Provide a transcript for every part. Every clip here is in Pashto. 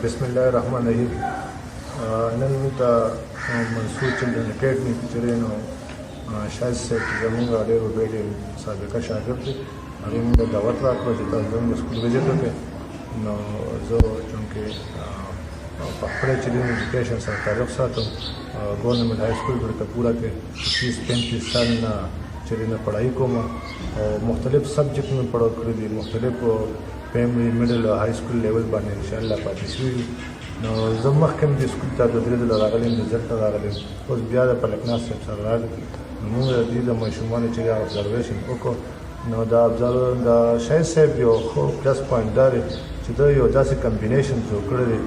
بسم الله الرحمن الرحیم. نن ته منصور چلډرن اکیډمي کې چې نو شاید صاحب چې زموږ ډېر ډېر سابقه شاګرد دی، هغې موږ ته دعوت راکړه چې تاسو زموږ سکول وزټ وکړئ. نو زه چونکې په خپله چې ایجوکیشن سره تعلق ساتم، گورنمنٹ ہائی اسکول برکتپورہ کے 30-35 سال نه چې نه پڑھائی کوم او مختلف سبجیکٹ میں پڑھو کړی دي، مختلف پرایمري میډل او هائی سکول لیول باندې ان شاء الله پاتې شوي. نو زه مخکې هم دې سکول ته د درې ځله راغلی یم، رزلټ ته راغلی یم، اوس بیا د پلکناز صاحب سره راغلی. نو موږ د دې د ماشومانو چې ابزرویشن وکړو، نو د شاهد صاحب یو ښه پلس پوینټ دا دی چې دا یو داسې کمبینیشن جوړ کړی دی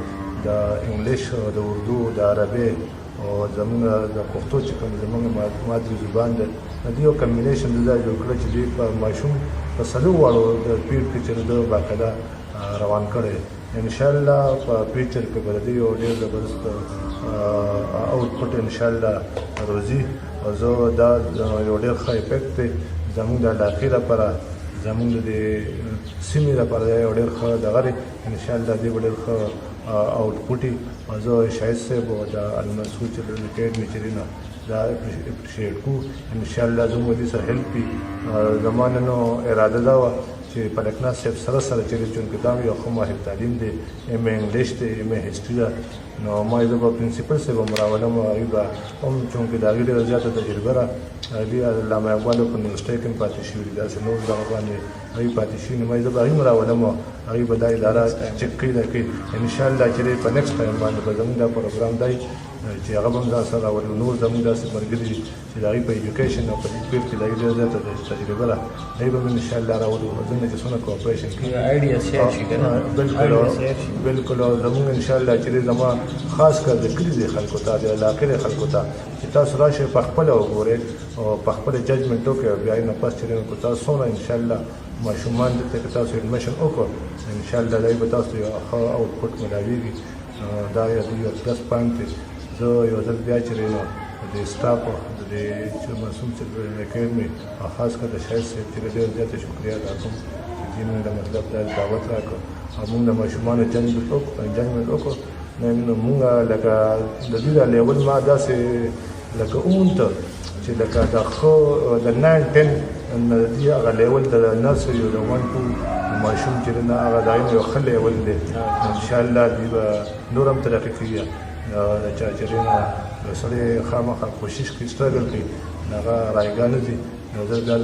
د انګلیش، د اردو، د عربي او زموږ د پښتو چې کوم زموږ مادري زبان ده، د دې یو کمبینیشن دا جوړ کړی چې دوی په ماشوم په څلورو واړو د پیډ کې چې ده باقاعده روان کړی. انشاءالله په فیوچر کې به د دې یو ډېر زبردست آوټپوټ انشاءالله روزي، او زه دا یو ډېر ښه افیکټ دی زموږ د علاقې لپاره، زموږ د سیمې لپاره یو ډېر ښه دغه دی. انشاءالله دې به ډېر ښه آوټپوټ وي. او زه شاهد صاحب او د المنصور چلډرن اکیډمي چې دی نه دا اپریشیټ کوو. انشاءالله زموږ دې سره هیلپ وي. زما نن اراده دا وه چې پلکناز صاحب سره چې دی، چونکې دا یو ښه ماهر تعلیم دی، ایم اے انګلیش دی، ایم اے هسټري ده. نو ما زه به پرنسپل صاحب هم راولم، هغوی به هم چونکې د هغوی ډېره زیاته تجربه ده، هغوی علامه اقبال په یونیورسټۍ کې هم پاتې شوي دي، داسې نور دغه باندې هغوی پاتې شوي. نو ما زه به هغوی هم راولم، هغوی به دا اداره چک کوي دا کوي. انشاءالله چې دی په نیکسټ ټایم باندې به زموږ دا پروګرام دی چې هغه به هم ځان سره راولي. نور زموږ داسې ملګري دي چې د هغوی په ایجوکیشن او په دې فیلډ کې د هغوی ډېره زیاته تجربه ده، هغوی به هم انشاءالله راولو. څنګه چې څونه کوآپریشن کوي بالکل. او زموږ انشاءالله چې دی زما خاص کر د کلي د خلکو ته، د علاقې د خلکو ته چې تاسو راشئ په خپله وګورئ او په خپله ججمنټ وکړئ، او بیا یې نه پس چې دی تاسو څومره انشاءالله ماشومان دلته که تاسو ایډمیشن وکړو، انشاءالله دی به تاسو یو ښه آوټپوټ ملاویږي. دا یو پلس پوینټ دی. زه یو ځل بیا چې دی نو د سټاف د دې معصوم چلډرن اکیډمي او خاص کر د شاهد صاحب چې ډېر زیاته شکریه ادا کوم چې دوی موږ ته مطلب دا دعوت راکړو او موږ د ماشومانو ججمنټ وکړو. نن موږ لکه د دوی دا لیول ما داسې لکه اونته چې لکه د ښه د 9-10 د دې هغه لیول د نرسري او د 1-2 ماشوم چې دی نه هغه دایم یو ښه لیول دی. انشاءالله دوی به نور هم ترقي کوي. چا چې دی نه سړی خامخا کوشش کوي، سټرګل کوي، هغه رایګانه دي. نو زه بیا